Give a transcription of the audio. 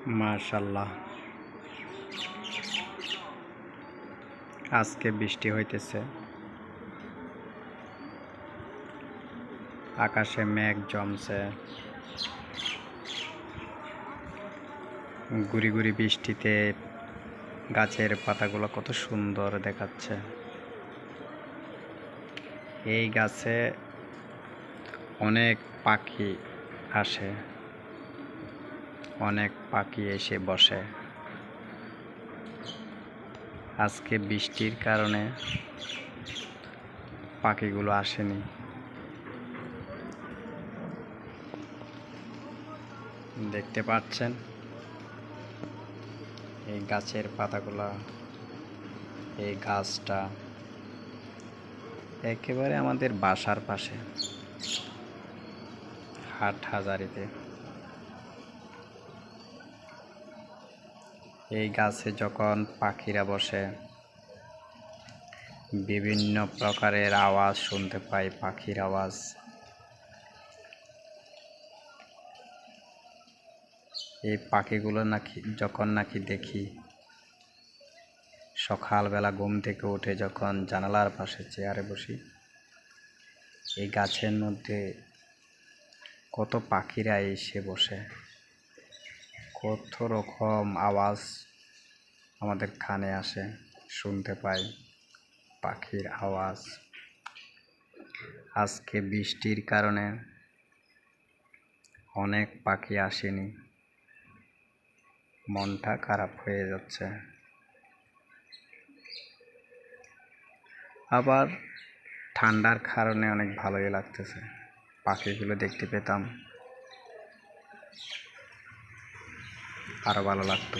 মাশাআল্লাহ, আজকে বৃষ্টি হইতেছে। আকাশে মেঘ জমছে। গুড়ি গুড়ি বৃষ্টিতে গাছের পাতাগুলো কত সুন্দর দেখাচ্ছে। এই গাছে অনেক পাখি আসে, অনেক পাখি এসে বসে। আজকে বৃষ্টির কারণে পাখিগুলো আসেনি। দেখতে পাচ্ছেন এই গাছের পাতাগুলা, এই গাছটা একেবারে আমাদের বাসার পাশে, হাটহাজারীতে। এই গাছে যখন পাখিরা বসে বিভিন্ন প্রকারের আওয়াজ শুনতে পাই, পাখির আওয়াজ। এই পাখিগুলো যখন দেখি, সকালবেলা ঘুম থেকে উঠে যখন জানালার পাশে চেয়ারে বসি, এই গাছের মধ্যে কত পাখিরা এসে বসে, কত রকম আওয়াজ আমাদের কানে আসে, শুনতে পাই পাখির আওয়াজ। আজকে বৃষ্টির কারণে অনেক পাখি আসেনি, মনটা খারাপ হয়ে যাচ্ছে। আবার ঠান্ডার কারণে অনেক ভালোই লাগতেছে, পাখিগুলো দেখতে পেতাম আরো ভালো লাগতো।